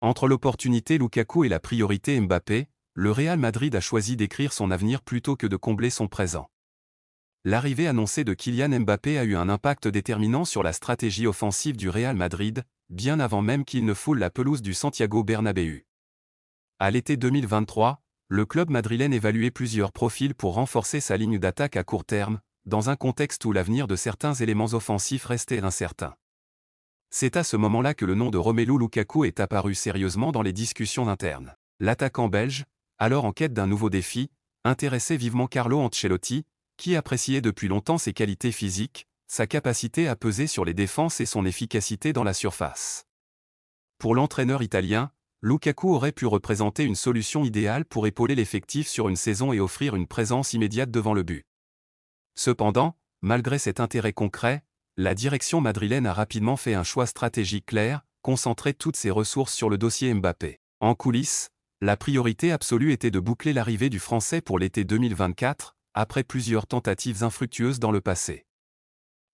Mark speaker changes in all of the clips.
Speaker 1: Entre l'opportunité Lukaku et la priorité Mbappé, le Real Madrid a choisi d'écrire son avenir plutôt que de combler son présent. L'arrivée annoncée de Kylian Mbappé a eu un impact déterminant sur la stratégie offensive du Real Madrid, bien avant même qu'il ne foule la pelouse du Santiago Bernabéu. À l'été 2023, le club madrilène évaluait plusieurs profils pour renforcer sa ligne d'attaque à court terme, dans un contexte où l'avenir de certains éléments offensifs restait incertain. C'est à ce moment-là que le nom de Romelu Lukaku est apparu sérieusement dans les discussions internes. L'attaquant belge, alors en quête d'un nouveau défi, intéressait vivement Carlo Ancelotti, qui appréciait depuis longtemps ses qualités physiques, sa capacité à peser sur les défenses et son efficacité dans la surface. Pour l'entraîneur italien, Lukaku aurait pu représenter une solution idéale pour épauler l'effectif sur une saison et offrir une présence immédiate devant le but. Cependant, malgré cet intérêt concret, la direction madrilène a rapidement fait un choix stratégique clair, concentrer toutes ses ressources sur le dossier Mbappé. En coulisses, la priorité absolue était de boucler l'arrivée du Français pour l'été 2024, après plusieurs tentatives infructueuses dans le passé.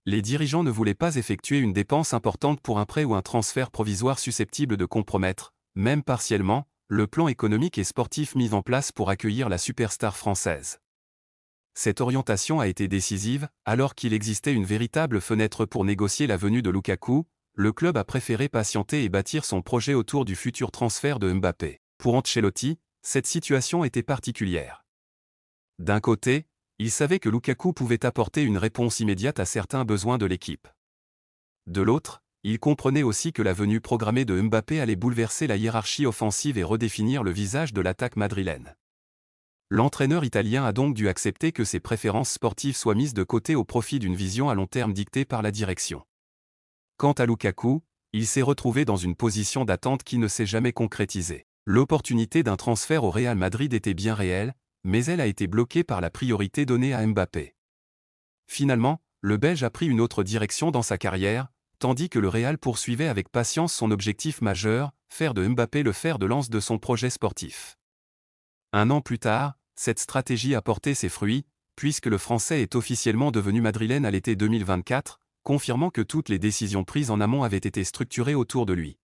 Speaker 1: Les dirigeants ne voulaient pas effectuer une dépense importante pour un prêt ou un transfert provisoire susceptible de compromettre, même partiellement, le plan économique et sportif mis en place pour accueillir la superstar française. Cette orientation a été décisive, alors qu'il existait une véritable fenêtre pour négocier la venue de Lukaku, le club a préféré patienter et bâtir son projet autour du futur transfert de Mbappé. Pour Ancelotti, cette situation était particulière. D'un côté, il savait que Lukaku pouvait apporter une réponse immédiate à certains besoins de l'équipe. De l'autre, il comprenait aussi que la venue programmée de Mbappé allait bouleverser la hiérarchie offensive et redéfinir le visage de l'attaque madrilène. L'entraîneur italien a donc dû accepter que ses préférences sportives soient mises de côté au profit d'une vision à long terme dictée par la direction. Quant à Lukaku, il s'est retrouvé dans une position d'attente qui ne s'est jamais concrétisée. L'opportunité d'un transfert au Real Madrid était bien réelle, mais elle a été bloquée par la priorité donnée à Mbappé. Finalement, le Belge a pris une autre direction dans sa carrière, tandis que le Real poursuivait avec patience son objectif majeur, faire de Mbappé le fer de lance de son projet sportif. Un an plus tard, cette stratégie a porté ses fruits, puisque le Français est officiellement devenu madrilène à l'été 2024, confirmant que toutes les décisions prises en amont avaient été structurées autour de lui.